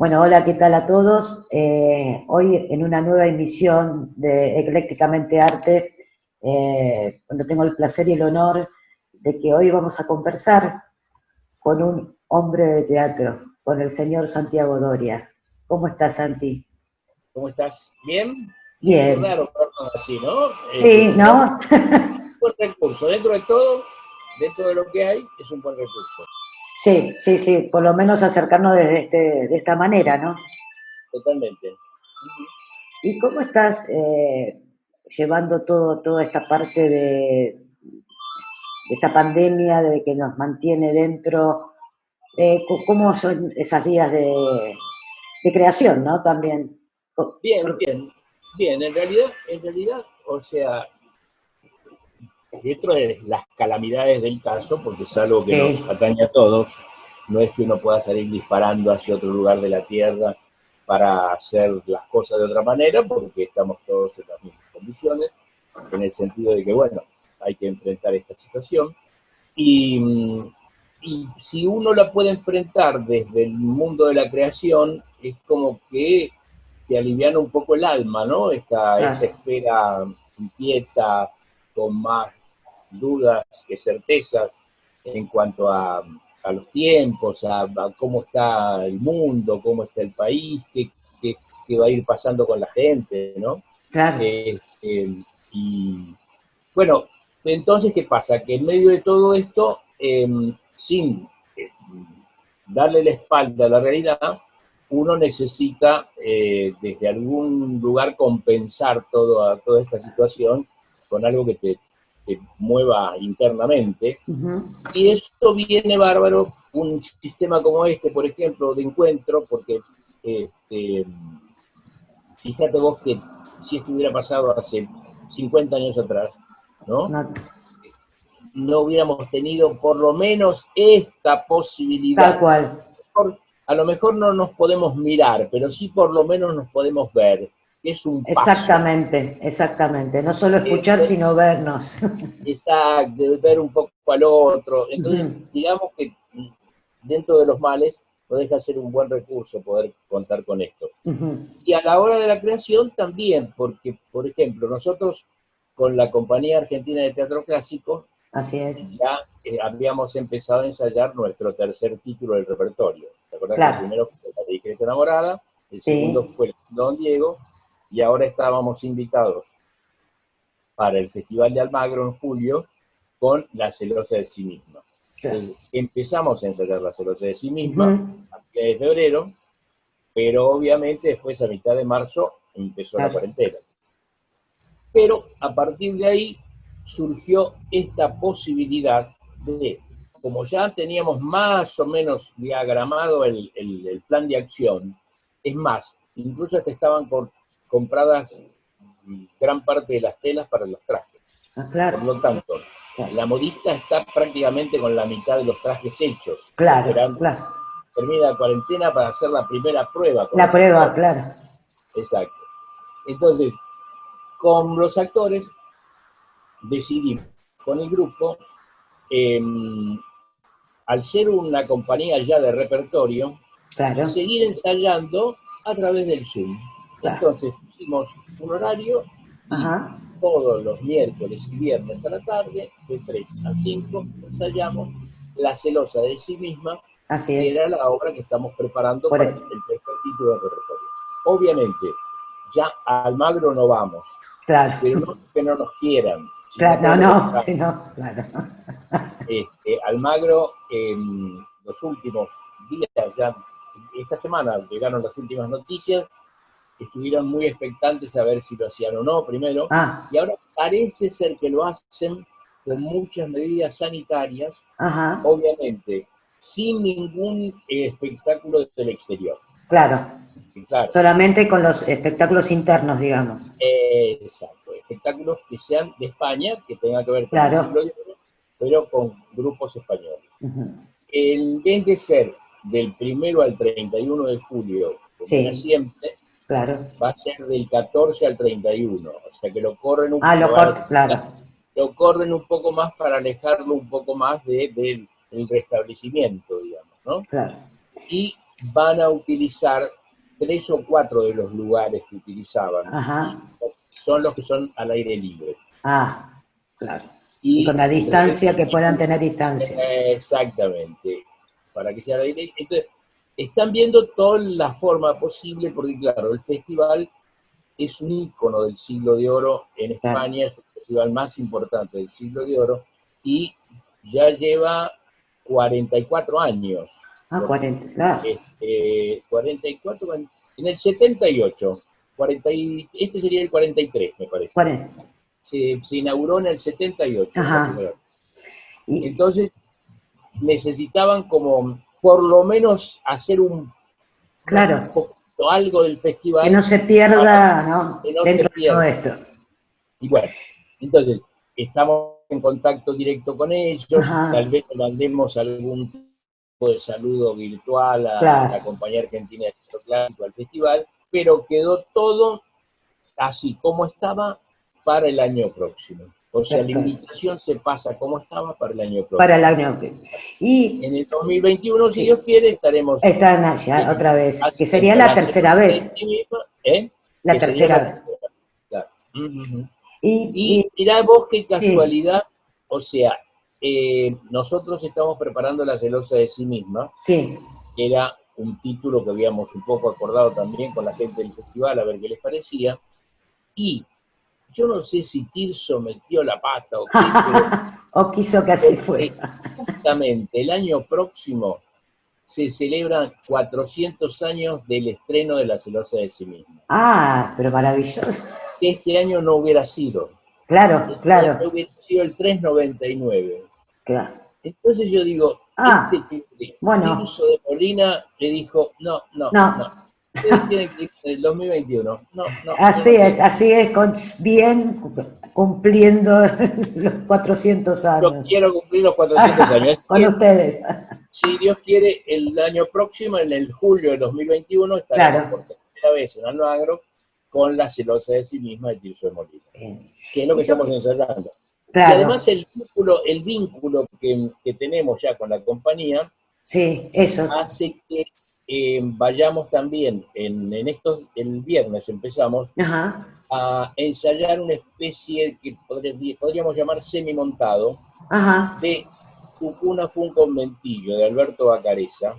Bueno, hola, ¿qué tal a todos? Hoy en una nueva emisión de Eclécticamente Arte, donde tengo el placer y el honor de que hoy vamos a conversar con un hombre de teatro, con el señor Santiago Doria. ¿Cómo estás, Santi? ¿Cómo estás? ¿Bien? Qué Bien. raro vernos así, ¿no? Sí, Pero ¿no? un buen recurso. Dentro de todo, dentro de lo que hay, es un buen recurso. Sí, sí, sí, por lo menos acercarnos de esta manera, ¿no? Totalmente. Ujú. ¿Y cómo estás llevando toda esta parte de esta pandemia, de que nos mantiene dentro? ¿Cómo son esas vías de creación, ¿no? También. Bien, bien, bien. En realidad, o sea, dentro de las calamidades del caso, porque es algo que nos Sí, atañe a todos, no es que uno pueda salir disparando hacia otro lugar de la Tierra para hacer las cosas de otra manera, porque estamos todos en las mismas condiciones, en el sentido de que, bueno, hay que enfrentar esta situación. Y, y si uno la puede enfrentar desde el mundo de la creación, es como que te aliviana un poco el alma, ¿no? Esta claro, espera inquieta, con más dudas que certezas en cuanto a los tiempos, a cómo está el mundo, cómo está el país, qué va a ir pasando con la gente, ¿no? claro, Y bueno, entonces, ¿qué pasa? Que en medio de todo esto, sin darle la espalda a la realidad, uno necesita desde algún lugar compensar toda esta situación con algo que te mueva internamente. ujú, Y esto viene bárbaro, un sistema como este, por ejemplo, de encuentro, porque este, fíjate vos que si esto hubiera pasado hace 50 años atrás, ¿no? no, No hubiéramos tenido por lo menos esta tal posibilidad. cual. A lo mejor no nos podemos mirar, pero sí por lo menos nos podemos ver. Es un paso. Exactamente, exactamente. No solo escuchar, Este, sino vernos. está de ver un poco al otro. Entonces, Ujú, digamos que dentro de los males no deja de ser un buen recurso poder contar con esto. ujú. Y a la hora de la creación también, porque, por ejemplo, nosotros con la Compañía Argentina de Teatro Clásico Así es. ya habíamos empezado a ensayar nuestro tercer título del repertorio. ¿Te acuerdas que el Claro, primero fue La Discreta Enamorada, el segundo sí, fue el Don Diego, y ahora estábamos invitados para el Festival de Almagro en julio con La Celosa de sí misma. claro. Entonces, empezamos a ensayar La Celosa de sí misma Ujú, a fines de febrero, pero obviamente después a mitad de marzo empezó la claro, cuarentena. Pero a partir de ahí surgió esta posibilidad de, como ya teníamos más o menos diagramado el plan de acción, es más, incluso hasta estaban compradas gran parte de las telas para los trajes. ah, claro, Por lo tanto, claro, la modista está prácticamente con la mitad de los trajes hechos, claro, esperando claro. que termine la cuarentena para hacer la primera prueba con La los prueba, actores. claro, Exacto. Entonces, con los actores decidimos con el grupo, eh, al ser una compañía ya de repertorio, claro, seguir ensayando a través del Zoom. claro. Entonces pusimos un horario y Ajá, todos los miércoles y viernes a la tarde, de 3 a 5, ensayamos La Celosa de sí misma, así que es. era la obra que estamos preparando Por para el- el tercer título del repertorio. Obviamente, ya a Almagro no vamos, claro, pero no que no nos quieran, sino claro, todo lo no, no, contrario. sí, no, claro. Almagro en los últimos días, ya esta semana llegaron las últimas noticias, estuvieron muy expectantes a ver si lo hacían o no primero, Ah, y ahora parece ser que lo hacen con muchas medidas sanitarias, ajá, obviamente sin ningún espectáculo desde el exterior. claro. Y claro, Solamente con los espectáculos internos, digamos. exacto, espectáculos que sean de España, que tengan que ver con el Claro. siglo XIX, pero con grupos españoles. Ujú, En vez de ser del 1 al 31 de julio, como era sí, siempre, claro. va a ser del 14 al 31. O sea que Ah, lo corto, claro, lo corren un poco más para alejarlo un poco más del restablecimiento, digamos, ¿no? claro. Y van a utilizar 3 o 4 de los lugares que utilizaban. Ajá. Son los que son al aire libre. Ah, claro. Y Y con la distancia, que puedan tener distancia. exactamente, para que sea al aire. Entonces, están viendo toda la forma posible, porque claro, el festival es un ícono del Siglo de Oro en Claro. España, es el festival más importante del Siglo de Oro, y ya lleva 44 años. Ah, 40, claro. 44, en el 78, este sería el 43, me parece. 40. Se inauguró en el 78, la Ajá. primera. Y, Entonces, necesitaban como, por lo menos, hacer claro, algo del que no festival se para pierda, ¿no? que no se Dentro de todo pierda. esto. Y bueno, entonces, estamos en contacto directo con ellos, tal Ajá, vez le mandemos algún tipo de saludo virtual a la claro. compañía argentina de teatro clásico al festival, pero quedó todo así como estaba para el año próximo. O sea, la Perfecto. invitación se pasa como estaba para el año Para el próximo. año que Y, En el 2021, si Dios sí, quiere, estaremos están allá otra vez, que sería haciendo la la tercera ceremonia en vez. sí misma, ¿eh? La Que sería tercera la vez. tercera. Claro. Ujú. Y, Y mirá vos qué sí, casualidad, o sea, nosotros estamos preparando La celosa de sí misma, sí. que era un título que habíamos un poco acordado también con la gente del festival, a ver qué les parecía, y yo no sé si Tirso metió la pata o qué, pero O quiso que así porque fuera. justamente el año próximo se celebran 400 años del estreno de La celosa de sí misma. Ah, pero maravilloso. Este año no hubiera sido, Claro, este claro, año hubiera sido el 399. claro. Entonces yo digo, Ah, bueno, Tirso de Molina le dijo, no, no, no, no. ustedes tienen que ir en el 2021. No, no, yo no quiero. Así es, bien cumpliendo los 400 Yo años. quiero cumplir los 400 años. Así Con que, ustedes. si Dios quiere, el año próximo, en el julio de 2021, estaremos Claro. por tercera vez en Almagro con La celosa de sí misma de Tirso de Molina, que es lo Y que yo, estamos ensayando. Y claro, además el vínculo que tenemos ya con la compañía sí, eso. hace que vayamos también, el viernes empezamos Ajá, a ensayar una especie que podríamos llamar semimontado ajá. de Tu cuna fue un conventillo, de Alberto Bacareza,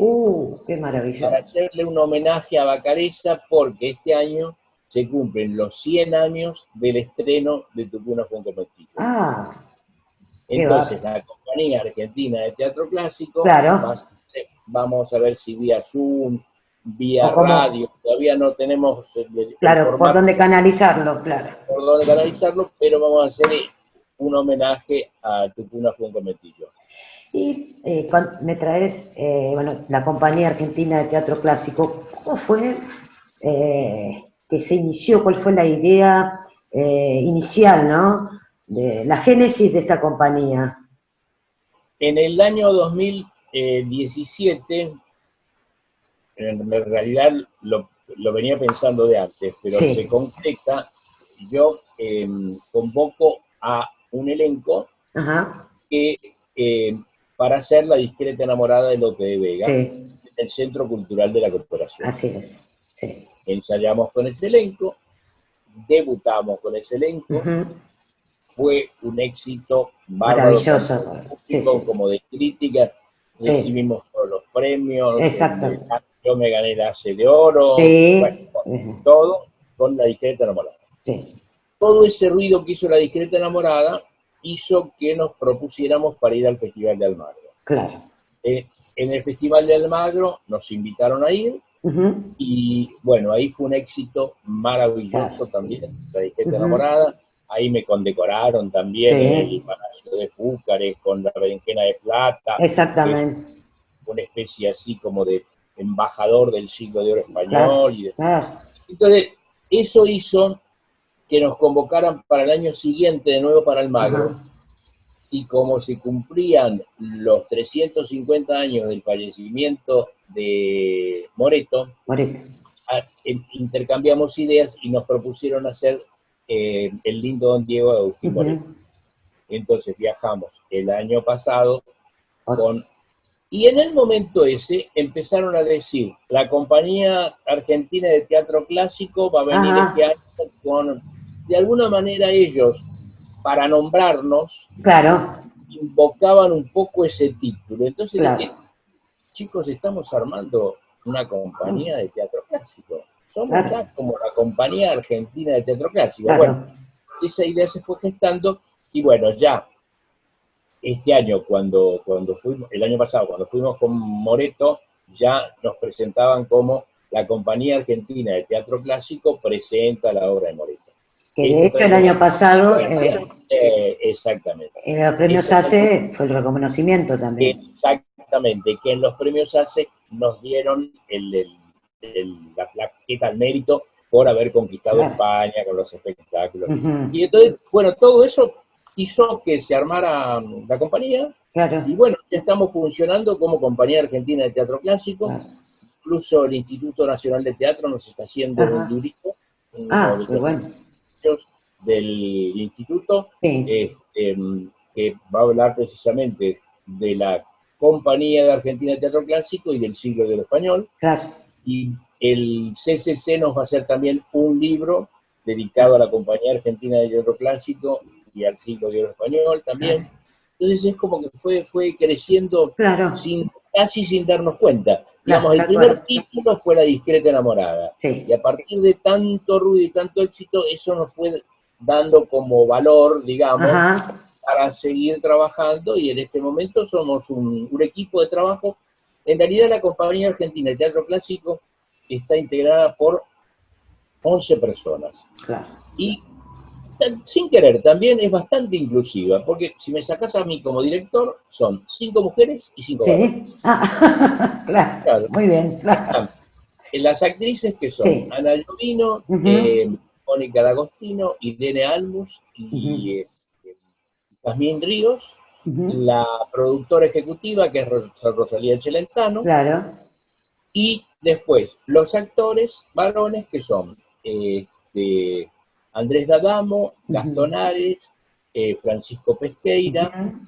Qué maravilloso. para hacerle un homenaje a Bacareza, porque este año se cumplen los 100 años del estreno de Tu cuna fue un conventillo. Ah, qué va. Entonces, la compañía argentina de teatro clásico, Claro, vamos a ver si vía Zoom, o vía como, radio, todavía no tenemos el claro, por formato dónde canalizarlo, claro. por donde canalizarlo, pero vamos a hacer un homenaje a Tucuna fue un conventillo. Y me traes, bueno, la Compañía Argentina de Teatro Clásico, ¿cómo fue que se inició? ¿Cuál fue la idea inicial, ¿no? De la génesis de esta compañía. En el año 2017, en realidad lo venía pensando de antes, pero se Sí, concreta, yo convoco a un elenco ajá, que, para hacer La discreta enamorada de Lope de Vega, sí, el Centro Cultural de la Corporación. así es, sí. Ensayamos con ese elenco, debutamos con ese elenco, Ujú. fue un éxito bárbaro, tanto Maravilloso, de sí, público sí, como de crítica. sí, Recibimos todos los premios, exactamente. yo me gané la Hace de Oro, bueno, Sí, todo con La discreta enamorada. sí, Todo ese ruido que hizo La discreta enamorada hizo que nos propusiéramos para ir al Festival de Almagro. claro. En el Festival de Almagro nos invitaron a ir, Ujú, y bueno, ahí fue un éxito claro. maravilloso también, La disqueta Ujú, enamorada. Ahí me condecoraron también en el sí, Palacio de Fúcares con la berenjena de plata, que es exactamente. una especie así como de embajador del siglo de oro Claro, español. claro. Entonces, eso hizo que nos convocaran para el año siguiente de nuevo para Ajá. Almagro, y como se cumplían los 350 años del fallecimiento de Moreto, Moretti. intercambiamos ideas y nos propusieron hacer El lindo Don Diego de Agustín Moretti. Ujú. Entonces viajamos el año pasado con Y en el momento ese empezaron a decir, la compañía argentina de teatro clásico va a venir este año con, de alguna manera ellos, para nombrarnos, Claro, invocaban un poco ese título. Entonces claro. dije, chicos, estamos armando una compañía de teatro clásico. Somos Claro, ya como la compañía argentina de teatro clásico. Bueno, claro. esa idea se fue gestando y bueno, ya este año cuando fuimos, el año pasado cuando fuimos con Moreto, ya nos presentaban como la compañía argentina de teatro clásico presenta la obra de Moreto. Que de Esto hecho el trae año una pasado exactamente. en los premios Esto trae ACE fue el reconocimiento también. exactamente, que en los premios ACE nos dieron la plaqueta al mérito por haber conquistado Claro. España con los espectáculos. Ujú. Y entonces, bueno, todo eso hizo que se armara la compañía, Claro, y bueno, ya estamos funcionando como compañía argentina de teatro clásico, claro. incluso el Instituto Nacional de Teatro nos está haciendo un Ajá. librito, uno de Qué los bueno. libritos del instituto, Sí, este, que va a hablar precisamente de la Compañía de Argentina de Teatro Clásico y del siglo de oro español. claro, Y el CCC nos va a hacer también un libro dedicado claro, a la Compañía Argentina de Teatro Clásico y al siglo de oro español también. claro. Entonces es como que fue creciendo Claro, casi sin darnos cuenta. claro, Digamos, el tal primer cual. título fue La discreta enamorada. Y Sí. a partir de tanto ruido y tanto éxito, eso nos fue dando como valor, digamos, Ajá. para seguir trabajando, y en este momento somos un equipo de trabajo. En realidad la Compañía Argentina de Teatro Clásico está integrada por 11 personas. Claro. Y sin querer también es bastante inclusiva, porque si me sacas a mí como director, son 5 mujeres y 5 Sí. varones. Claro. Claro, Muy bien, claro. están las actrices que son Sí. Ana Llovino, Ujú, Mónica D'Agostino, Irene Almus ujú, y Jazmín Ríos, ujú. la productora ejecutiva, que es Rosalía Celentano, Claro. y después los actores varones, que son este, Andrés D'Adamo, Ujú, Gastón Ares, Francisco Pesqueira, ujú.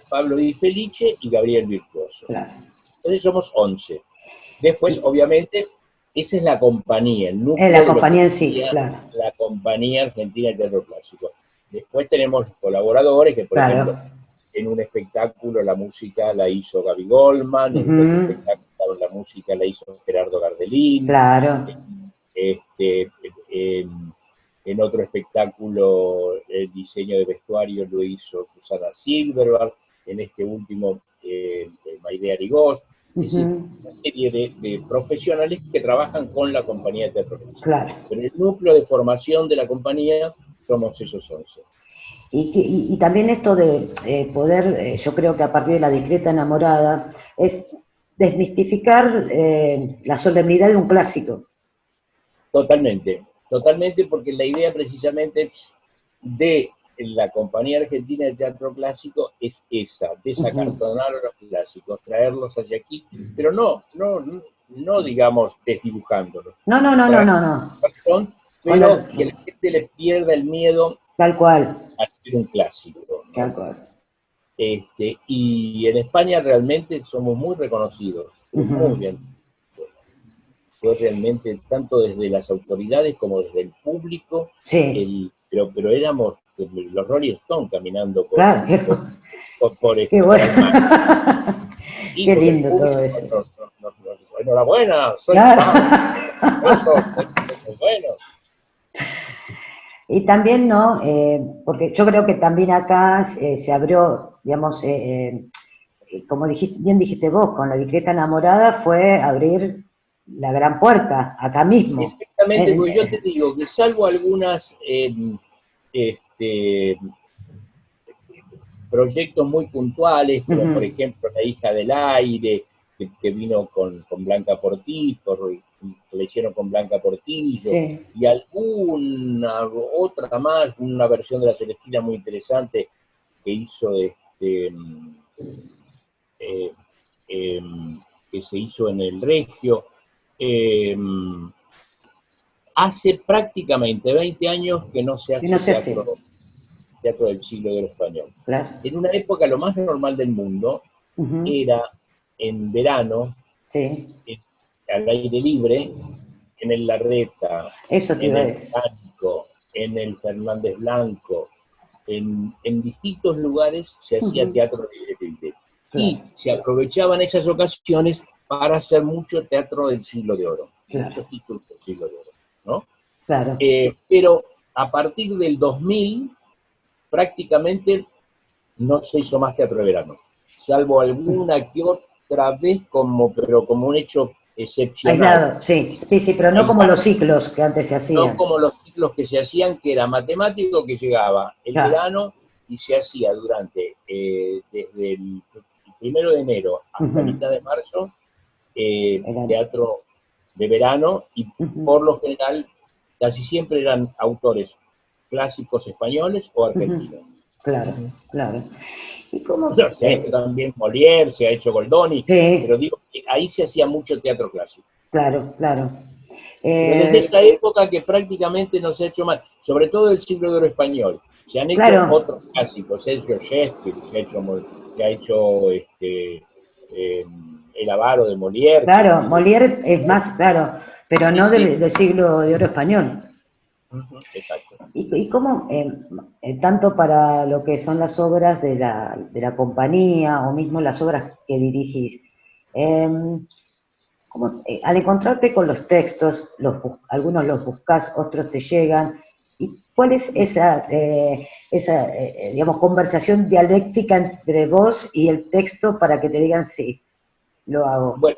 Pablo Di Felice y Gabriel Virtuoso. Claro. Entonces somos 11. Después, Y obviamente, esa es la compañía, el en núcleo la de lo que compañía en sí, sería claro. la Compañía Argentina de Teatro Clásico. Después tenemos colaboradores que, por Claro. ejemplo, en un espectáculo la música la hizo Gaby Goldman, en el otro Ujú, espectáculo la música la hizo Gerardo Gardelín, claro. este, en otro espectáculo el diseño de vestuario lo hizo Susana Silverberg, en este último Maide Arigós, es decir, Ujú, una serie de profesionales que trabajan con la compañía de teatro clásico. claro. Pero el núcleo de formación de la compañía somos esos 11. Y también esto de poder, yo creo que a partir de la discreta enamorada, es desmistificar la solemnidad de un clásico. Totalmente, totalmente, porque la idea precisamente de la Compañía Argentina de Teatro Clásico es esa, Ujú. desacartonar a los clásicos, traerlos hacia aquí, pero no digamos desdibujándolos, No, no, no, no, traerlos no, no. a razón, pero Poner, que la gente le pierda el miedo tal cual, a ser un clásico, tal ¿no? cual. Y en España realmente somos muy reconocidos, pero muy Ujú. bien. Fue realmente tanto desde las autoridades como desde el público, Sí, pero éramos los Rolling Stones caminando claro, qué por el mar. bueno. Y Qué porque el lindo todo público eso. enhorabuena, soy fan, Claro. orgulloso, muy bueno. Y también, ¿no? Porque yo creo que también acá se abrió, digamos, como dijiste, bien dijiste vos, con la discreta enamorada fue abrir la gran puerta, acá mismo. Exactamente, En- porque yo te digo que salvo algunas este, proyectos muy puntuales, como por Ujú, ejemplo La hija del aire, que vino con Blanca Portillo, que le hicieron con Blanca Portillo, sí. y alguna otra más, una versión de La Celestina muy interesante que hizo eh, eh, que se hizo en el Regio. Eh, Hace prácticamente 20 años que no se Y no hace se hace, teatro del siglo de oro español. claro. En una época lo más normal del mundo Ujú, era en verano, Sí, al aire libre, en el Larreta, eso te en iba a el decir. Botánico, en el Fernández Blanco, en distintos lugares se hacía Ujú, teatro libre. claro, Y se aprovechaban esas ocasiones para hacer mucho teatro del siglo de oro, claro, muchos títulos del siglo de oro, ¿no? claro. Pero a partir del 2000 prácticamente no se hizo más teatro de verano, salvo alguna que otra vez, pero como un hecho excepcional, Aislado, sí, sí, sí, pero no como los aislado, ciclos que antes se no hacían. como los ciclos que se hacían, que era matemático, que llegaba el Claro. verano y se hacía durante, desde el 1 de enero hasta Ujú, mitad de marzo, eran, teatro de verano, y ujú, por lo general casi siempre eran autores clásicos españoles o ujú, argentinos. claro, claro. ¿Y cómo? Bueno, se ha hecho también Molière, se ha hecho Goldoni, pero Sí, digo que ahí se hacía mucho teatro clásico. claro, claro. Pero desde Eh, esa época que prácticamente no se ha hecho más, sobre todo el siglo de oro español, se han hecho claro, otros clásicos, se ha hecho Shakespeare, se ha hecho eh, El avaro de Molière, que claro, es Molière es más, claro, pero sí, no sí, del siglo de oro español. exacto. Y cómo, tanto para lo que son las obras de la compañía o mismo las obras que dirigís, eh, al encontrarte con los textos, algunos los buscas, otros te llegan, ¿y cuál es esa digamos, conversación dialéctica entre vos y el texto para que te digan sí, lo hago? Bueno,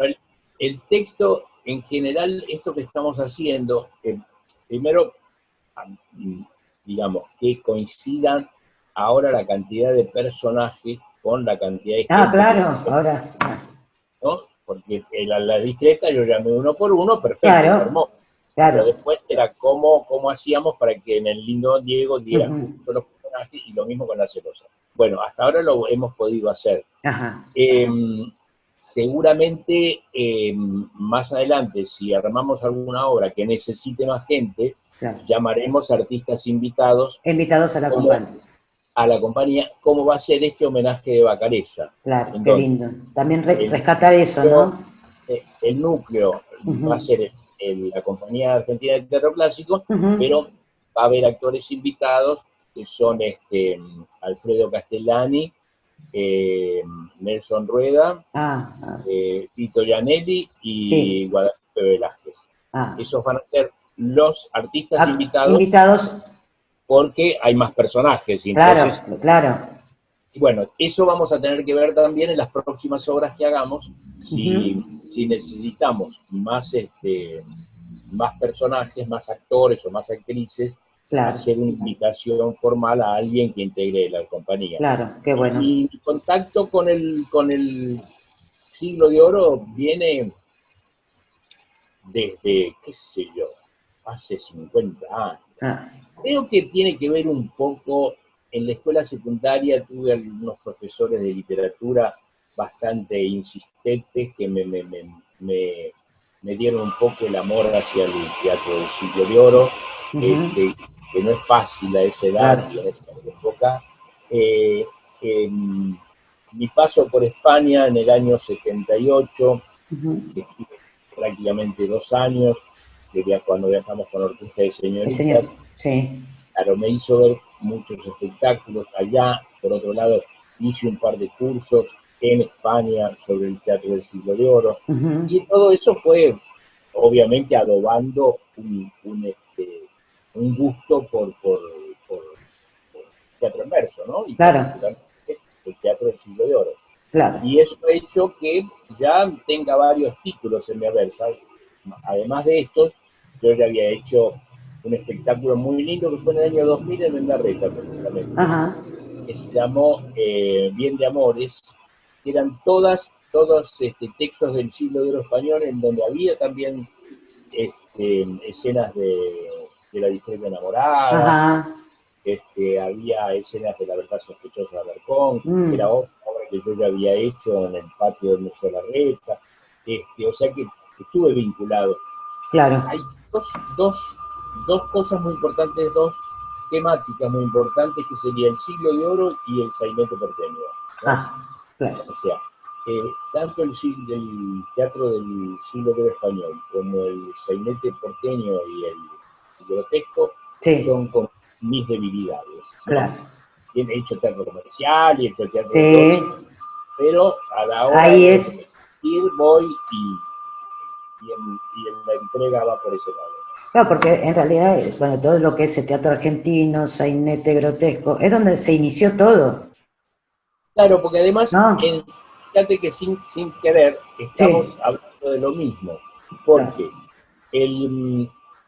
el texto en general, esto que estamos haciendo, primero, digamos, que coincidan ahora la cantidad de personajes con la cantidad de Ah, gente que claro, ahora, ¿no? Porque la discreta yo llamé uno por uno, perfecto, está claro, hermoso. Pero claro, después era cómo hacíamos para que en el lindo Diego diera ujú, justo los personajes, y lo mismo con la celosa. Bueno, hasta ahora lo hemos podido hacer. ajá, Eh, Seguramente más adelante, si armamos alguna obra que necesite más gente, claro. llamaremos artistas invitados Invitados a la como compañía, a la compañía, cómo va a ser este homenaje de Bacareza, claro, en qué donde lindo. También el rescatar eso, núcleo, ¿no? el núcleo va a Ujú, ser la Compañía Argentina de Teatro Clásico, ujú. pero va a haber actores invitados que son Alfredo Castellani, eh, Nelson Rueda, Ah, ah, Tito Gianelli y sí, Guadalupe Velázquez. ah. Esos van a ser los artistas invitados Invitados, porque hay más personajes, y claro, entonces, claro. y bueno, eso vamos a tener que ver también en las próximas obras que hagamos, si, Ujú, si necesitamos más personajes, más actores o más actrices, claro, hacer una invitación formal a alguien que integre la compañía. claro, qué bueno. Mi contacto con el siglo de oro viene desde, qué sé yo, hace 50 años. Ah, Creo que tiene que ver un poco, en la escuela secundaria tuve algunos profesores de literatura bastante insistentes que me dieron un poco el amor hacia el teatro del siglo de oro, ujú, este, que no es fácil a esa edad claro, y en esa época. Eh, eh, Mi paso por España en el año 78, ujú. que estuve prácticamente 2 años, cuando viajamos con la Orquesta de El señor, Señoritas, sí. claro, me hizo ver muchos espectáculos allá. Por otro lado, hice un par de cursos en España sobre el teatro del siglo de oro. Ujú, Y todo eso fue, obviamente, adobando un gusto por teatro en verso, ¿no? Y claro, particularmente el teatro del siglo de oro. claro. Y eso ha hecho que ya tenga varios títulos en mi haber, ¿sabes? Además de estos, yo ya había hecho un espectáculo muy lindo que fue en el año 2000 en Mendarreta, precisamente, Ajá, que se llamó Bien de Amores, que eran todos textos del siglo de oro español, en donde había también escenas de la discreta enamorada, ajá. había escenas de La verdad sospechosa de Alarcón, que era Mm, otra obra que yo ya había hecho en el patio del Museo de la Reta, o sea que estuve vinculado. claro. Hay dos cosas muy importantes, dos temáticas muy importantes, que sería el siglo de oro y el sainete porteño, ¿no? Ah, claro. O sea, tanto el teatro del siglo de oro español como el sainete porteño y el grotesco Sí, son con mis debilidades, ¿no? claro. He hecho teatro comercial y he hecho teatro de todo Sí, tipo, pero a la hora ahí de es. ir voy y en la entrega va por ese lado. Claro, porque en realidad, bueno, todo lo que es el teatro argentino, sainete, grotesco, es donde se inició todo, Claro, porque además, ¿no? fíjate que sin querer Sí, estamos hablando de lo mismo, claro, porque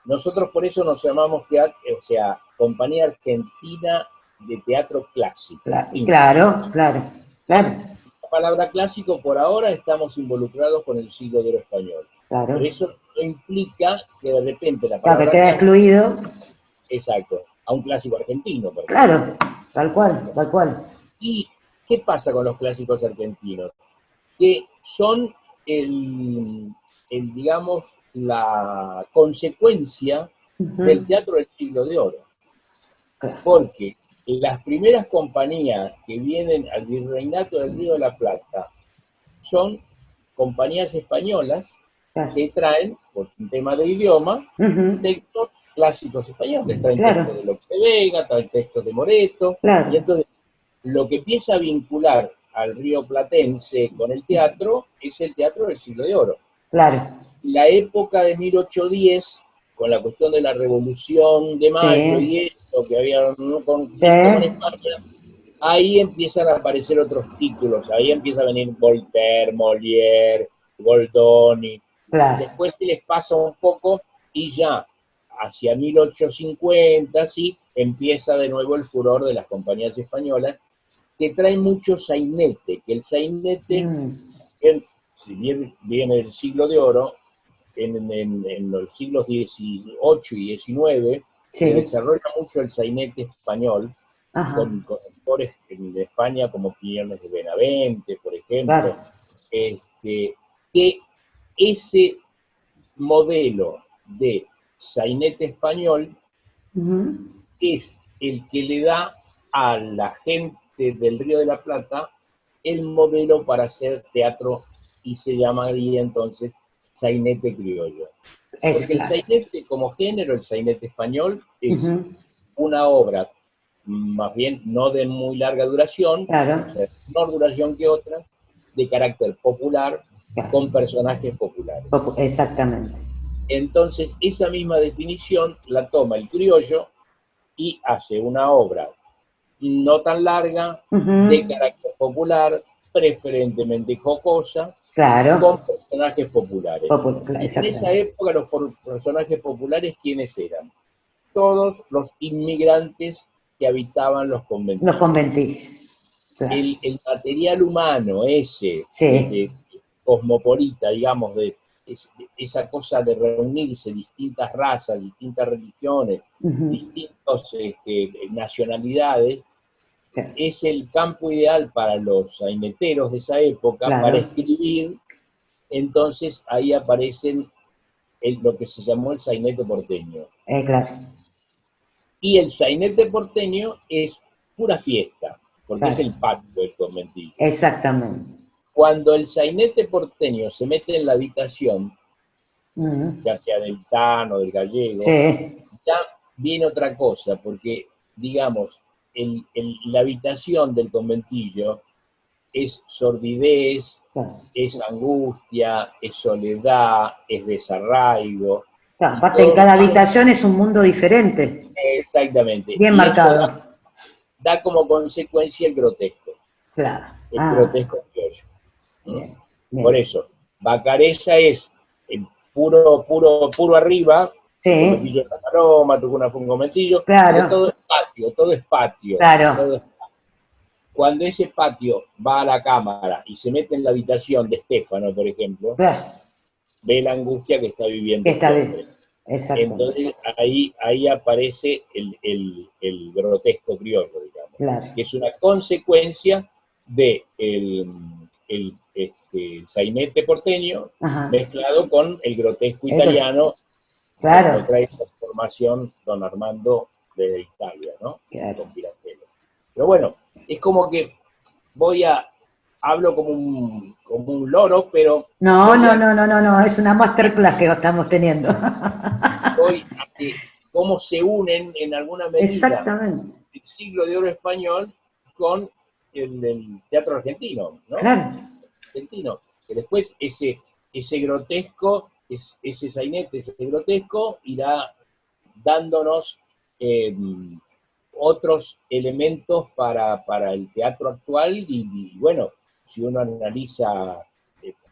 nosotros por eso nos llamamos teatro, o sea, Compañía Argentina de Teatro Clásico. claro, claro, claro, La palabra clásico por ahora estamos involucrados con el siglo de oro español, pero claro. eso no implica que de repente la Claro, que palabra queda clásico, excluido, exacto, a un clásico argentino, por ejemplo. claro, tal cual, tal cual. ¿Y qué pasa con los clásicos argentinos? Que son digamos, la consecuencia del Ujú, teatro del siglo de oro. claro, Porque las primeras compañías que vienen al Virreinato del Río de la Plata son compañías españolas claro, que traen, por un tema de idioma, ujú, textos clásicos españoles. Traen textos claro, de Lope de Vega, traen textos de Moreto, y claro, entonces lo que empieza a vincular al río platense con el teatro es el teatro del siglo de oro. claro, La época de 1810, con la cuestión de la Revolución de Mayo sí, y esto, que había un sí, conflicto con España, ahí empiezan a aparecer otros títulos, ahí empieza a venir Voltaire, Molière, Goldoni, claro, después se les pasa un poco y ya hacia 1850, sí, empieza de nuevo el furor de las compañías españolas que traen mucho sainete, que el sainete, mm, si bien viene del siglo de oro, en los siglos XVIII y XIX se sí, desarrolla mucho el sainete español, ajá, con actores en España como Quiñones de Benavente, por ejemplo, claro, que ese modelo de sainete español ujú, es el que le da a la gente del Río de la Plata el modelo para hacer teatro y se llamaría entonces sainete criollo. es Porque el claro, sainete como género, el sainete español, es ujú, una obra más bien no de muy larga duración, o claro, sea, menor duración que otras, de carácter popular, claro, con personajes populares. exactamente, Entonces, esa misma definición la toma el criollo y hace una obra no tan larga, de ujú, carácter popular, preferentemente jocosa, claro, con personajes populares. Y en esa exactamente, época los personajes populares, ¿quiénes eran? Todos los inmigrantes que habitaban los los conventillos. conventillos, claro, El material humano ese, sí, de cosmopolita, digamos, esa cosa de reunirse distintas razas, distintas religiones, ujú, distintas nacionalidades, claro, es el campo ideal para los saineteros de esa época para claro, escribir. Entonces ahí aparecen lo que se llamó el sainete porteño. claro, Y el sainete porteño es pura fiesta, porque es claro, el patio del conventillo. exactamente, Cuando el sainete porteño se mete en la habitación, ujú, ya sea del Tano, del Gallego, sí, ya viene otra cosa, porque, digamos, la habitación del conventillo es sordidez, claro. es angustia, es soledad, es desarraigo, Claro, y aparte en todo cada eso, habitación es un mundo diferente, exactamente, bien y eso marcado. da como consecuencia Claro. el Ah, grotesco criollo. ¿Mm? bien, Por bien. eso, Bacareza es el puro arriba, el Sí, conventillo de la Paloma, Tucuna fue un conventillo, pero claro, todo es patio, todo es patio, todo claro. es. Cuando ese patio va a la cámara y se mete en la habitación de Estefano, por ejemplo, Claro, ve la angustia que está viviendo está este bien. hombre. Exactamente. Entonces ahí aparece el grotesco criollo, digamos, Claro. que es una consecuencia de el sainete porteño Ajá. mezclado con el grotesco Eso, italiano, como claro, trae esta formación don Armando de Italia, ¿no? claro. Con Pirandello. Pero bueno, es como que voy a hablo como un loro, pero No, no, no, no, no, no, es una masterclass que estamos teniendo. voy a que cómo se unen en alguna medida Exactamente, el siglo de oro español con el teatro argentino, ¿no? claro, Argentino, que después ese grotesco, ese sainete, ese grotesco, irá dándonos eh, otros elementos para el teatro actual y, bueno, si uno analiza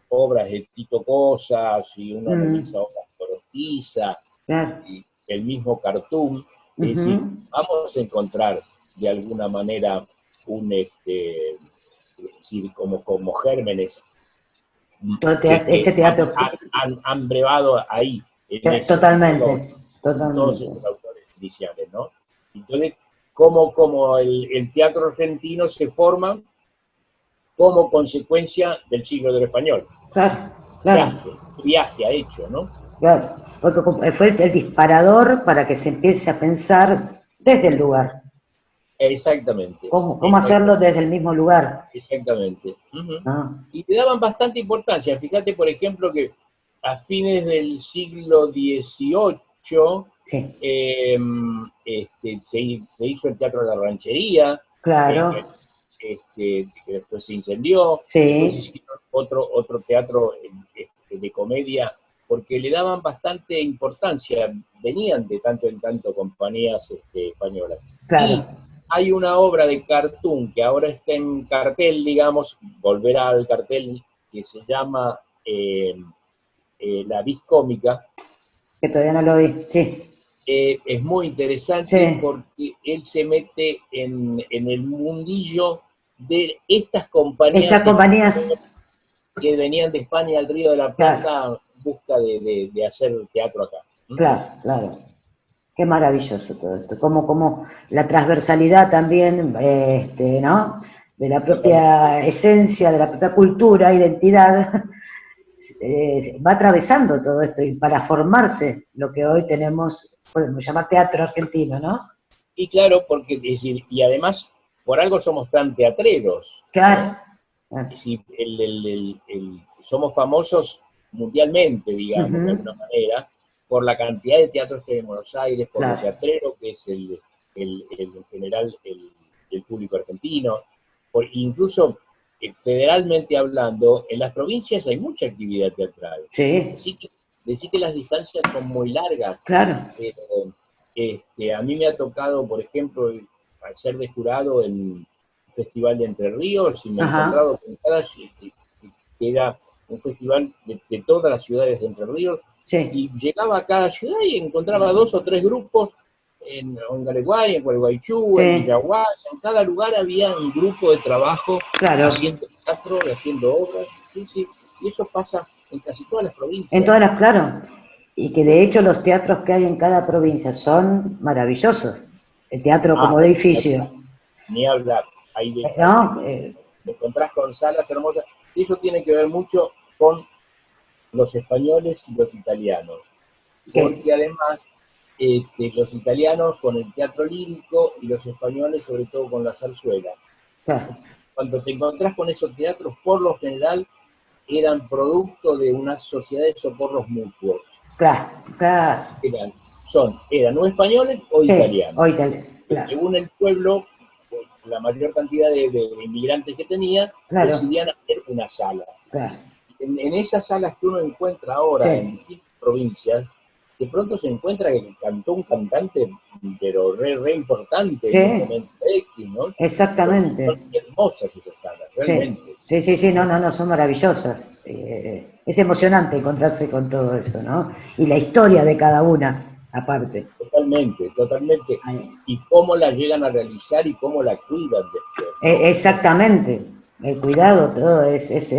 obras de Tito Cosa, si uno analiza obras de Corostiza, claro. y el mismo cartoon, es decir, Ujú. vamos a encontrar de alguna manera es decir, como gérmenes Ese que teatro, han brevado ahí, totalmente, en todos totalmente. estos autores iniciales, ¿no? Entonces, como el teatro argentino se forma como consecuencia del siglo del español. Claro, claro, Viaje ha hecho, ¿no? claro. Porque fue el disparador para que se empiece a pensar desde el lugar. Exactamente, Cómo hacerlo desde el mismo lugar, exactamente. Uh-huh. ¿no? Y le daban bastante importancia. Fíjate, por ejemplo, que a fines del siglo XVIII Sí, se hizo el Teatro de la Ranchería, claro, que después se incendió, después sí, hicieron otro teatro de comedia, porque le daban bastante importancia, venían de tanto en tanto compañías españolas. claro. Y hay una obra de cartoon que ahora está en cartel, digamos, volverá al cartel, que se llama La Vis Cómica. Que todavía no lo vi, sí, Es muy interesante sí. porque él se mete en el mundillo de estas Estas compañías compañías, que venían de España al Río de la claro, Plata en busca de hacer teatro acá. Uh-huh. claro, claro. Qué maravilloso todo esto. Como la transversalidad también, ¿no? De la Totalmente. propia esencia, de la propia cultura, identidad, va atravesando todo esto y para formarse lo que hoy tenemos, podemos llamar teatro argentino, ¿no? Y claro, porque, es decir, y además, por algo somos tan teatreros, Claro, ¿no? Es decir, somos famosos mundialmente, digamos, de uh-huh, alguna manera, por la cantidad de teatros que hay en Buenos Aires, por lo claro, teatrero que es en general el público argentino, incluso federalmente hablando, en las provincias hay mucha actividad teatral. sí, Decir que las distancias son muy largas, claro, pero a mí me ha tocado, por ejemplo, al ser de jurado en Festival de Entre Ríos y me he ajá, encontrado con que era un festival de todas las ciudades de Entre Ríos sí, y llegaba a cada ciudad y encontraba 2 o 3 grupos en Ongareguay, en Gualeguaychú, en sí, Villaguay, en cada lugar había un grupo de trabajo claro. haciendo teatro y haciendo obras, sí, sí, y eso pasa en casi todas las En provincias. todas las, claro. Y que de hecho los teatros que hay en cada provincia son maravillosos. El teatro Ah, como edificio, ni hablar, ¿no? te encontrás con salas hermosas, y eso tiene que ver mucho con los españoles y los italianos, Que, porque además los italianos con el teatro lírico y los españoles sobre todo con la zarzuela. claro, Cuando te encontrás con esos teatros, por lo general eran producto de una sociedad de socorros mutuos. claro, claro. Eran o españoles o Sí, italianos. hoy tal, claro, Según el pueblo, la mayor cantidad de inmigrantes que tenía, claro, decidían hacer una sala. claro. En esas salas que uno encuentra ahora en Sí, distintas provincias, de pronto se encuentra que cantó un cantante, pero re importante en un sí, momento X, ¿no? Son exactamente. hermosas esas salas, Sí, realmente. sí, sí, sí, no, no, no, son maravillosas. Es emocionante encontrarse con todo eso, ¿no? Y la historia de cada una, aparte. Totalmente, totalmente. Ay, Y cómo la llegan a realizar y cómo la cuidan después, ¿no? exactamente. El cuidado, todo es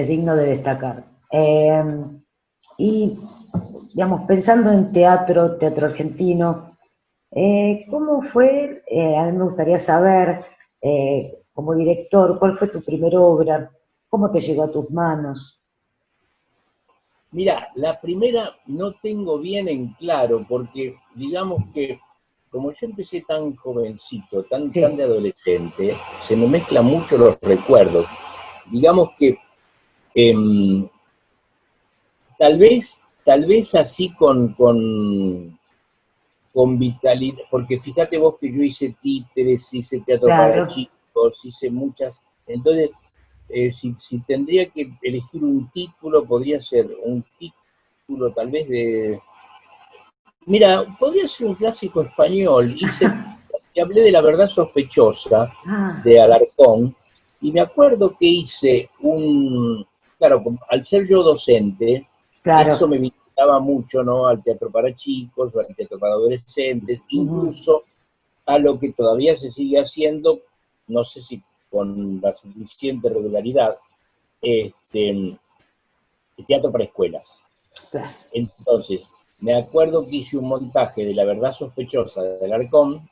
digno de destacar. Y, digamos, pensando en teatro, teatro argentino, ¿cómo fue? A mí me gustaría saber, como director, ¿cuál fue tu primera obra? ¿Cómo te llegó a tus manos? Mira, la primera no tengo bien en claro, porque digamos que como yo empecé tan jovencito, tan de Sí, adolescente, se me mezclan mucho los recuerdos. digamos que tal vez así con vitalidad, porque fíjate vos que yo hice títeres, hice teatro para Claro. chicos, hice muchas, entonces si tendría que elegir un título, podría ser un título tal vez de, mira, podría ser un clásico español, te hablé de La verdad sospechosa, Ah, de Alarcón, y me acuerdo que hice claro, al ser yo docente, eso claro. me vinculaba mucho, ¿no? Al teatro para chicos, o al teatro para adolescentes, Ujú. incluso a lo que todavía se sigue haciendo, no sé si con la suficiente regularidad, el teatro para escuelas. Claro. Entonces, me acuerdo que hice un montaje de La verdad sospechosa de Alarcón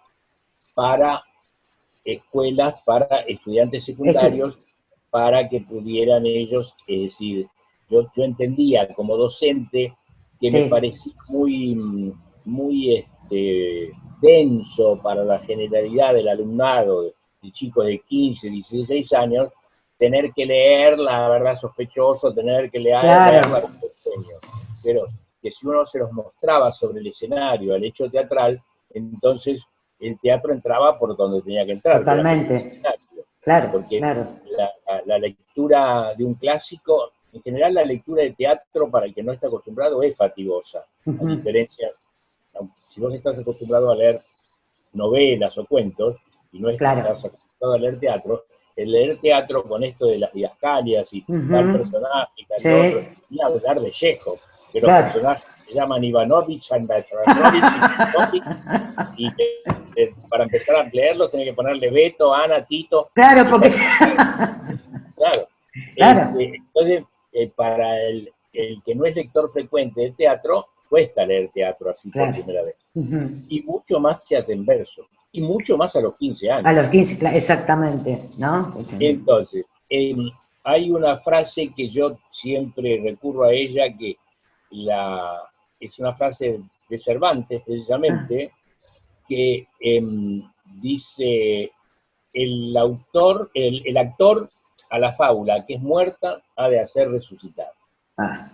para escuelas, para estudiantes Este, secundarios, para que pudieran ellos, es decir, yo entendía como docente que me sí, parecía muy denso para la generalidad del alumnado, de chicos de 15, 16 años, tener que leer La verdad sospechosa, tener que leer La claro, verdad sueño. Pero que si uno se los mostraba sobre el escenario, al hecho teatral, entonces el teatro entraba por donde tenía que entrar, que era por el totalmente. escenario. Claro, Porque claro. la lectura de un clásico, en general la lectura de teatro, para el que no está acostumbrado, es fatigosa. A Ujú. diferencia, si vos estás acostumbrado a leer novelas o cuentos, y no Claro. estás acostumbrado a leer teatro, el leer teatro con esto de las didascalias y tal Ujú. personaje y tal otro, Sí, y hablar de Chekhov, que los claro. personajes se llaman Ivanovich, Androsovich y Chekhov, y para empezar a leerlos tenés que ponerle Beto, Ana, Tito, Claro, y porque... tal. Claro. Claro. Entonces, para el que no es lector frecuente de teatro, cuesta leer teatro así por Claro. primera vez. Ujú. Y mucho más se hace en verso. Y mucho más a los 15 A años. los 15, exactamente, ¿no? Entonces, hay una frase que yo siempre recurro a ella, que es una frase de Cervantes, Ah, precisamente, que dice el actor a la fábula que es muerta ha de hacer resucitar. ah,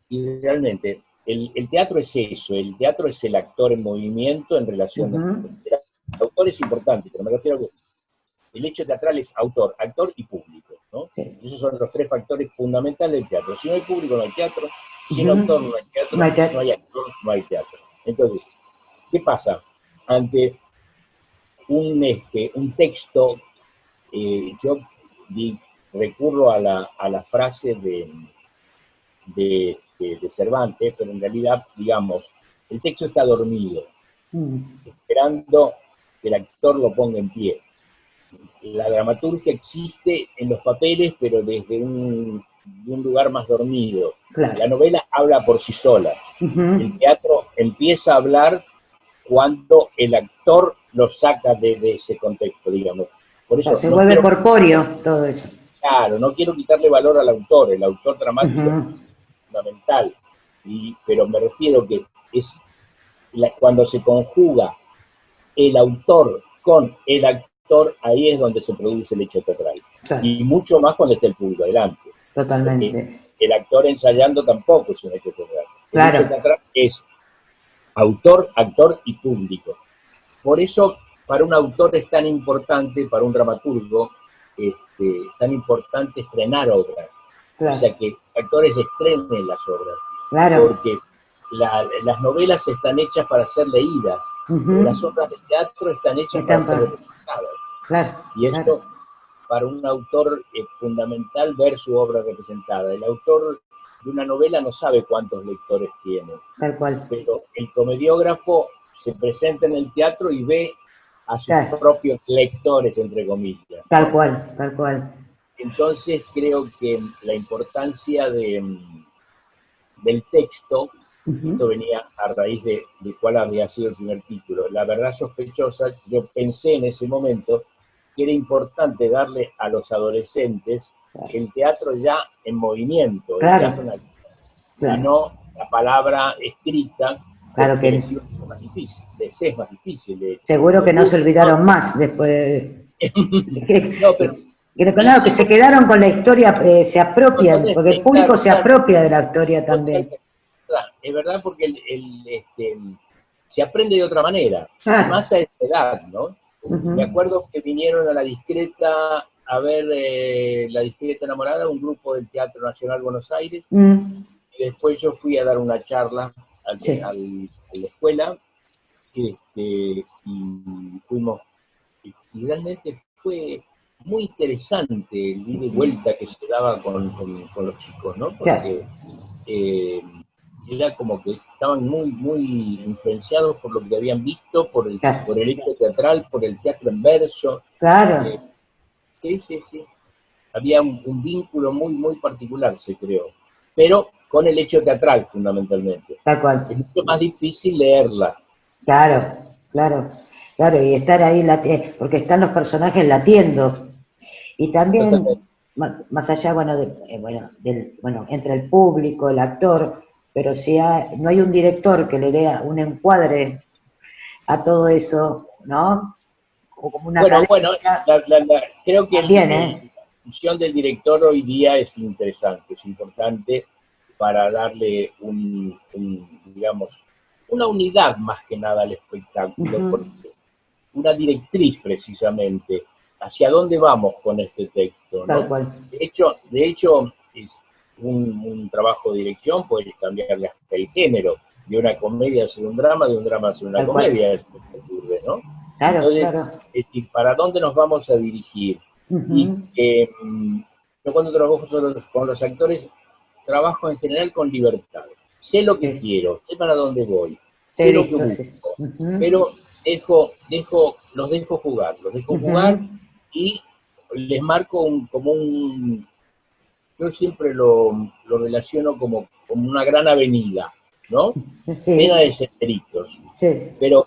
Y realmente el teatro es eso, el teatro es el actor en movimiento en relación. ujú. El autor es importante, pero me refiero a que el hecho teatral es autor, actor y público, ¿no? Sí. Esos son los tres factores fundamentales del teatro. Si no hay público, no hay teatro. Si no hay Ujú. autor, no hay No teatro. hay Y si no que- hay actor, no hay teatro. Entonces, ¿qué pasa? Ante un texto, yo di, recurro a la frase de Cervantes, pero en realidad, digamos, el texto está dormido, Mm. esperando que el actor lo ponga en pie. La dramaturgia existe en los papeles, pero desde de un lugar más dormido. Claro. La novela habla por sí sola. El Ujú. teatro empieza a hablar cuando el actor lo saca de ese contexto, digamos. Por Claro, eso se no vuelve quiero, corpóreo todo eso. claro, no quiero quitarle valor al autor. El autor dramático es Ujú. fundamental, pero me refiero que es cuando se conjuga el autor con el actor, ahí es donde se produce el hecho teatral. Claro, Y mucho más cuando está el público delante. Porque totalmente. el actor ensayando tampoco es un hecho teatral. El Claro, hecho teatral es autor, actor y público. Por eso, para un autor es tan importante, para un dramaturgo, tan importante estrenar obras. O claro, sea, que actores estrenen las obras. claro. Porque las novelas están hechas para ser leídas, pero Ujú. las obras de teatro están hechas para Están ser para... representadas. Claro, Y claro, esto, para un autor, es fundamental ver su obra representada. El autor de una novela no sabe cuántos lectores tiene, tal cual. pero el comediógrafo se presenta en el teatro y ve a sus Claro, propios lectores, entre comillas, tal ¿no? cual, tal cual. Entonces creo que la importancia del texto, esto Ujú. venía a raíz de cuál había sido el primer título, La verdad sospechosa, yo pensé en ese momento que era importante darle a los adolescentes Claro, el teatro ya en movimiento, el claro, teatro en acción, y claro, no la palabra escrita, claro porque que les es más difícil, de hecho, seguro que no se mucho más. olvidaron más después. No, pero Claro, que se quedaron con la historia, se apropian, porque el público claro, se apropia de la historia también. Es verdad, porque se aprende de otra manera, y más a esta edad, ¿no? Me acuerdo que vinieron a La Discreta a ver La Discreta Enamorada, un grupo del Teatro Nacional Buenos Aires, y después yo fui a dar una charla a la escuela, y fuimos, y realmente fue muy interesante el ida y vuelta que se daba con los chicos, ¿no? Porque era como que estaban muy influenciados por lo que habían visto, por el hecho teatral, por el teatro en verso. Claro. Sí. Había un vínculo muy particular, se creó. Pero con el hecho teatral, fundamentalmente. Tal cual. Es mucho más difícil leerla. Claro, y estar ahí, porque están los personajes latiendo. Y también, Totalmente. más allá, entre el público, el actor, pero si no hay un director que le dé un encuadre a todo eso, ¿no? O como una Bueno, creo que también, la función del director hoy día es interesante, es importante para darle digamos, una unidad más que nada al espectáculo, porque una directriz precisamente, hacia dónde vamos con este texto, ¿no? Tal cual. De hecho es un trabajo de dirección, puede cambiarle hasta el género, de una comedia a ser un drama, de un drama a ser una comedia, es lo que ocurre, ¿no? Entonces, ¿para dónde nos vamos a dirigir? Y yo cuando trabajo con los actores, trabajo en general con libertad. Sé lo que quiero, sé para dónde voy, sé lo que busco, pero los dejo jugar y les marco yo siempre lo relaciono como una gran avenida, ¿no? Llena de senderitos, pero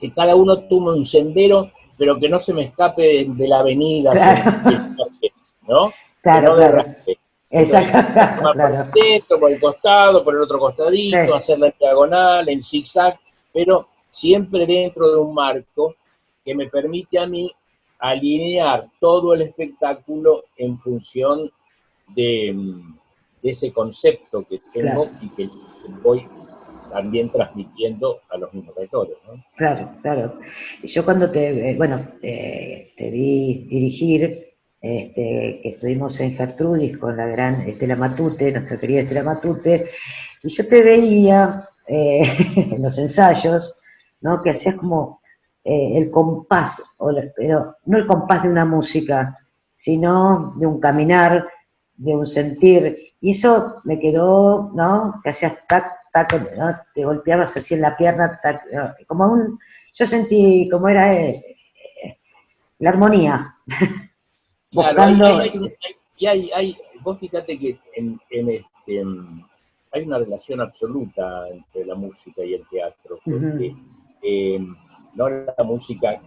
que cada uno tome un sendero, pero que no se me escape de la avenida, ¿no? Que no derrape. Exacto, Por el centro, por el costado, por el otro costadito, hacerla en diagonal, en zigzag, pero siempre dentro de un marco que me permite a mí alinear todo el espectáculo en función de ese concepto que tengo y que voy también transmitiendo a los mismos actores, ¿no? Claro. Yo cuando te vi dirigir, que estuvimos en Gertrudis con la gran Estela Matute, nuestra querida Estela Matute, y yo te veía en los ensayos, ¿no? Que hacías como el compás, pero no el compás de una música, sino de un caminar, de un sentir, y eso me quedó, ¿no? Que hacías tac, tac, ¿no? Te golpeabas así en la pierna, tac, ¿no? Yo sentí como era la armonía, claro, buscando... vos fíjate que hay una relación absoluta entre la música y el teatro, porque no la música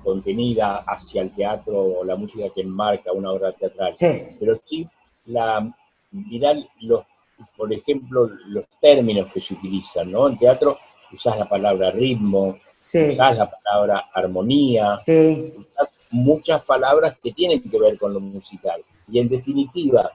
contenida hacia el teatro o la música que enmarca una obra teatral, pero sí mirá por ejemplo, los términos que se utilizan, ¿no? En teatro usás la palabra ritmo, usás la palabra armonía, usás muchas palabras que tienen que ver con lo musical. Y en definitiva,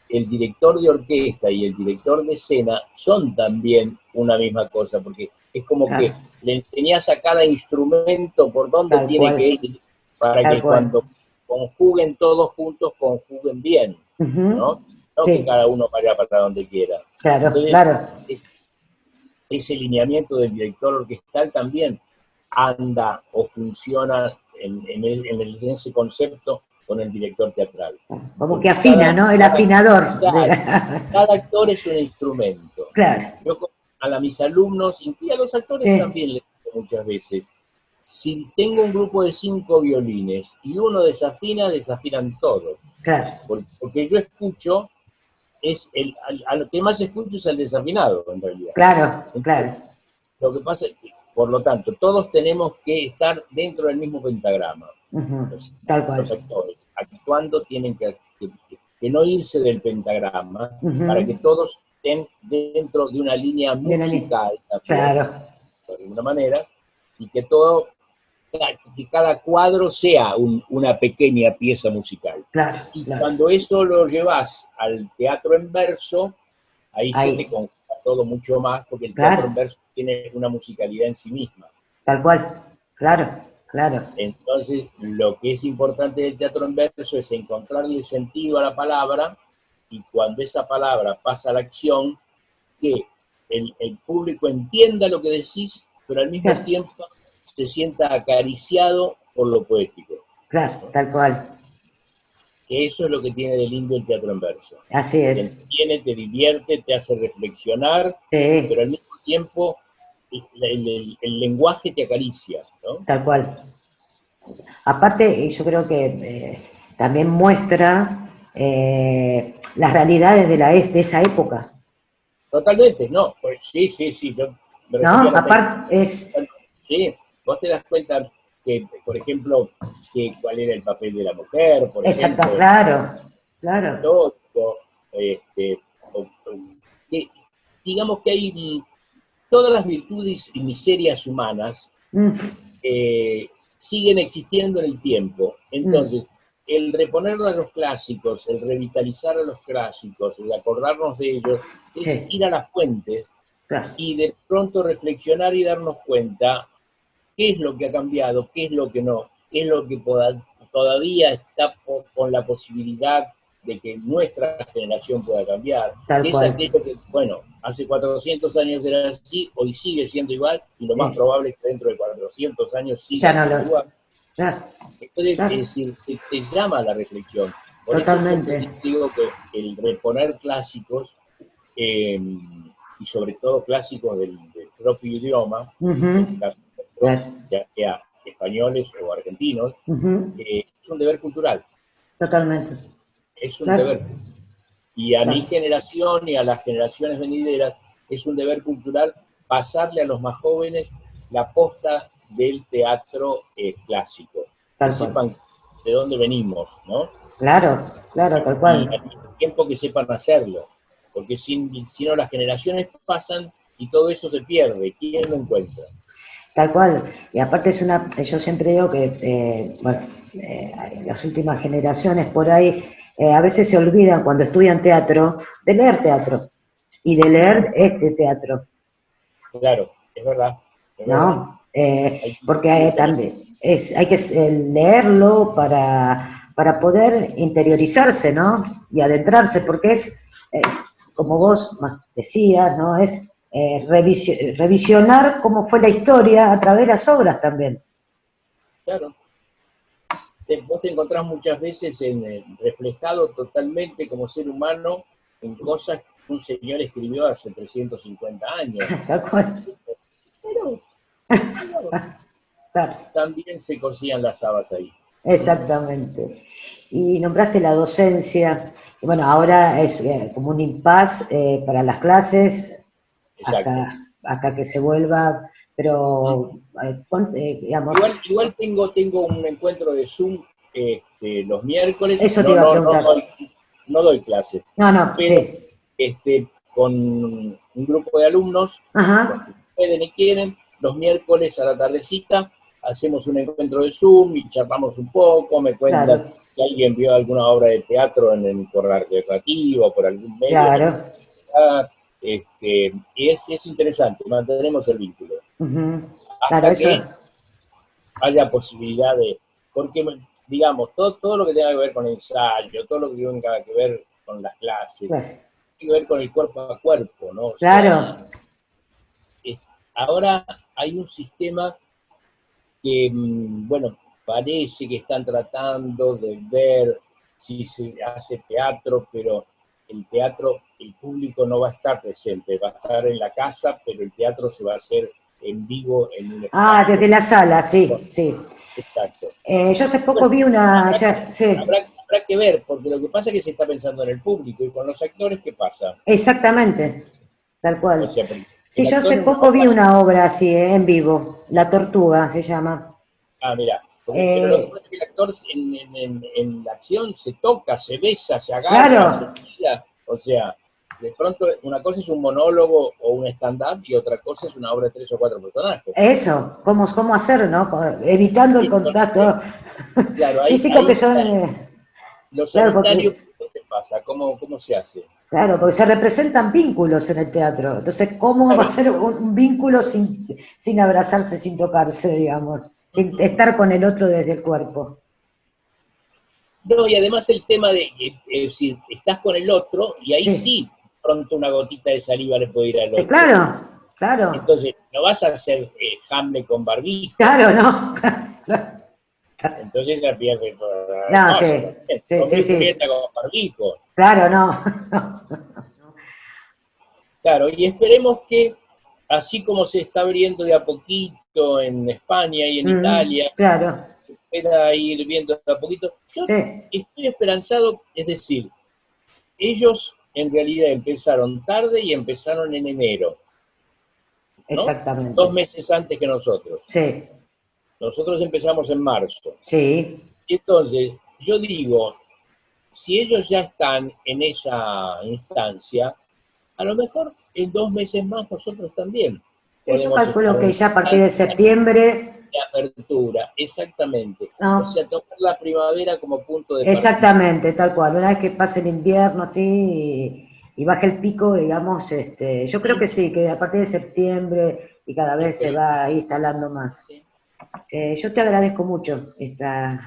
el director de orquesta y el director de escena son también una misma cosa, porque es como que le enseñás a cada instrumento por dónde tiene que ir para que cuando conjuguen todos juntos, conjuguen bien, ¿no? No que cada uno vaya para donde quiera. Entonces, ese lineamiento del director orquestal también anda o funciona en ese concepto con el director teatral. Como que afina, ¿no? El afinador. Cada actor es un instrumento. Yo a mis alumnos, y a los actores también les digo muchas veces, si tengo un grupo de 5 violines y uno desafina, desafinan todos. Porque yo escucho, a lo que más escucho es el desafinado, en realidad. Entonces, lo que pasa es que, por lo tanto, todos tenemos que estar dentro del mismo pentagrama. Los actores actuando tienen que no irse del pentagrama para que todos estén dentro de una línea musical también, de alguna manera, y que todo que cada cuadro sea una pequeña pieza musical. Claro, Y claro. cuando eso lo llevas al teatro en verso, ahí se te Ahí, conjuga todo mucho más, porque el teatro en claro, verso tiene una musicalidad en sí misma. tal cual. Claro, claro. Entonces, lo que es importante del teatro en verso es encontrarle sentido a la palabra, y cuando esa palabra pasa a la acción, que el público entienda lo que decís, pero al mismo Claro, tiempo se sienta acariciado por lo poético. claro, tal cual. Que eso es lo que tiene de lindo el teatro en verso. Así Te es. entretiene, te divierte, te hace reflexionar, pero Sí, al mismo tiempo el lenguaje te acaricia, ¿no? tal cual. Aparte, yo creo que también muestra las realidades de esa época, Totalmente, no, pues sí, sí, sí, yo me ¿no? refería a la película. Aparte es, Sí, vos te das cuenta que, por ejemplo, que cuál era el papel de la mujer, por exacto, ejemplo, claro, claro. histórico, este, que, digamos que hay todas las virtudes y miserias humanas Mm, eh, siguen existiendo en el tiempo. mm, Entonces, el reponer a los clásicos, el revitalizar a los clásicos, el acordarnos de ellos, es sí, ir a las fuentes claro, y de pronto reflexionar y darnos cuenta qué es lo que ha cambiado, qué es lo que no, qué es lo que todavía está con la posibilidad de que nuestra generación pueda cambiar, tal qué es cual. aquello que, bueno, hace 400 años era así, hoy sigue siendo igual, y lo más Sí. probable es que dentro de 400 años Ya siga no siendo lo, igual. claro, Entonces, es claro, decir, te llama a la reflexión. Por eso siempre totalmente. digo que el reponer clásicos, eh, y sobre todo clásicos del propio idioma, en el Ujú, caso nuestro, claro, ya sea españoles o argentinos, ujú, es un deber cultural, totalmente. es un Claro, deber. Y a mi claro, generación y a las generaciones venideras es un deber cultural pasarle a los más jóvenes la posta del teatro clásico, que tal cual. sepan de dónde venimos, ¿no? Claro, claro, tal Y cual. al mismo tiempo que sepan hacerlo, porque si no las generaciones pasan y todo eso se pierde, ¿quién lo encuentra? Tal cual. Y aparte es una, yo siempre digo que, bueno, las últimas generaciones por ahí a veces se olvidan cuando estudian teatro de leer teatro y de leer este teatro, Claro, es verdad, es verdad. ¿no? Hay que Porque insistir con eso. también hay que leerlo para poder interiorizarse, ¿no? Y adentrarse, porque es, eh, como vos más decías, ¿no? Es revisionar cómo fue la historia a través de las obras también. Claro. Vos te encontrás muchas veces reflejado totalmente como ser humano en cosas que un señor escribió hace 350 años. Tal cual. Pero, digamos, Claro, también se cosían las habas ahí. exactamente. Y nombraste la docencia, y bueno, ahora es como un impasse para las clases, Exacto. hasta que se vuelva, pero digamos, Igual tengo un encuentro de Zoom los miércoles, eso te iba a preguntar. no doy clases, No, no, pero sí. con un grupo de alumnos, los Ajá, que pueden y quieren, los miércoles a la tardecita hacemos un encuentro de Zoom y charlamos un poco, me cuentan claro, si alguien vio alguna obra de teatro por arte recreativo, por algún medio, me lo claro. puede contar. Y es interesante, mantenemos el vínculo. Ujú, claro, Hasta eso, que haya posibilidad de, porque digamos, todo lo que tenga que ver con ensayo, todo lo que tenga que ver con las clases, pues, tiene que ver con el cuerpo a cuerpo, ¿no? O sea, claro, es- ahora hay un sistema que, bueno, parece que están tratando de ver si se hace teatro, pero el teatro, el público no va a estar presente, va a estar en la casa, pero el teatro se va a hacer en vivo en un ah, espacio. desde la sala, sí, sí. Exacto. Yo hace poco Bueno, vi una, habrá que, ya, sí, habrá que ver, porque lo que pasa es que se está pensando en el público y con los actores, ¿qué pasa? exactamente, tal O cual. sea, porque Sí, el yo actor hace en una poco vi obra, una obra así, en vivo, La Tortuga se llama. mira, pero lo que Eh, pasa es que el actor en la acción se toca, se besa, se agarra, se claro, tira, o sea, De pronto, una cosa es un monólogo o un stand-up y otra cosa es una obra de 3 o 4 personajes. Eso, cómo hacer, ¿no? Evitando el Entonces, contacto claro, físico que son... está. Lo claro, sanitario, ¿qué te pasa? ¿Cómo se hace? claro, porque se representan vínculos en el teatro. Entonces, ¿cómo va a Claro. ser un vínculo sin abrazarse, sin tocarse, digamos? Sin estar con el otro desde el cuerpo. No, y además el tema de, es decir, estás con el otro y ahí Sí, sí, pronto una gotita de saliva le puede ir al otro. claro, claro, Entonces, no vas a hacer Hamlet con barbijo. claro, ¿no? Entonces ya pierde toda la No, cosa. sí, sí, Romeo sí, y Julieta sí. con barbijo. Claro, no. Claro, y esperemos que, así como se está abriendo de a poquito en España y en Italia, Claro, espera ir viendo de a poquito. Yo sí, estoy esperanzado, es decir, ellos en realidad empezaron tarde y empezaron en enero, ¿no? exactamente. 2 meses antes que nosotros. Sí, Nosotros empezamos en marzo. sí, Entonces, yo digo, si ellos ya están en esa instancia, a lo mejor en 2 meses más nosotros también sí, yo podemos estar calculo en que esa ya a partir de instancia septiembre, de apertura, exactamente. O no, sea, tomar la primavera como punto de partida. exactamente, tal cual. Una vez que pase el invierno así y baje el pico, digamos, yo creo que sí, que a partir de septiembre y cada vez se Esperemos. va instalando más. Yo te agradezco mucho este No, al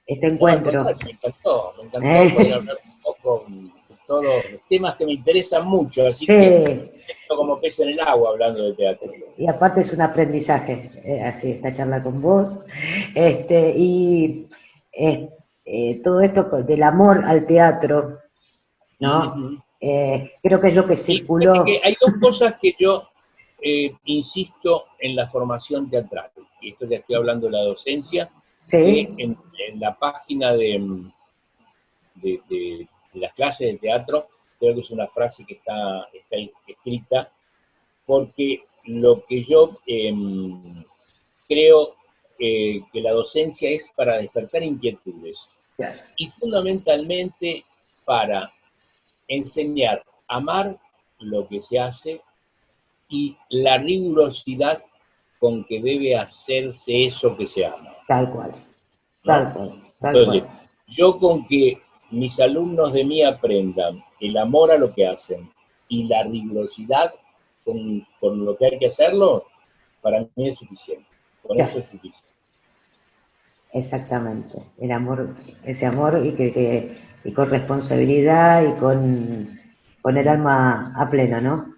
encuentro. contrario, me encantó poder Eh, hablar un poco de todos los temas que me interesan mucho, así que sí, esto como pez en el agua hablando de teatro. y aparte es un aprendizaje, así esta charla con vos. Y todo esto del amor al teatro, ¿no? Uh-huh. Creo que es lo que Y fíjate que circuló. hay 2 cosas que yo insisto en la formación teatral, y esto ya estoy hablando de la docencia, que Sí, en la página de las clases de teatro, creo que es una frase que está escrita, porque lo que yo creo que la docencia es para despertar inquietudes claro, y fundamentalmente para enseñar a amar lo que se hace y la rigurosidad con que debe hacerse eso que se ama, tal cual, ¿no? tal cual, tal Entonces, cual. yo con que mis alumnos de mí aprendan el amor a lo que hacen y la rigurosidad con lo que hay que hacerlo, para mí es suficiente. Con Ya, eso es suficiente. exactamente. El amor, ese amor y con responsabilidad y con el alma a pleno, ¿no?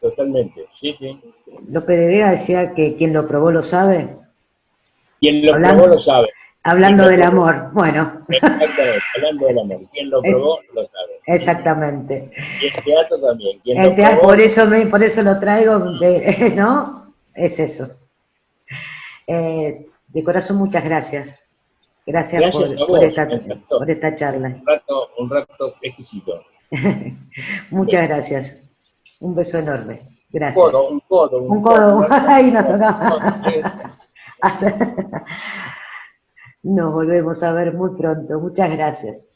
Totalmente, sí, sí. Lope de Vega decía que quien lo probó lo sabe. Quien lo probó lo Hablando, sabe. Quien hablando lo del probó, amor. Bueno, exactamente, hablando del amor. Quien lo es, probó lo sabe. exactamente. Y el teatro también. Quien El lo teatro, probó, por eso lo traigo, ¿no? Es eso. De corazón, muchas gracias. Gracias gracias a vos, me encantó. por esta charla. Un rato exquisito. Muchas gracias. Un beso enorme. Gracias. Un codo, Un codo. una Ahí nos codo, toca. eso. Nos volvemos a ver muy pronto. Muchas gracias.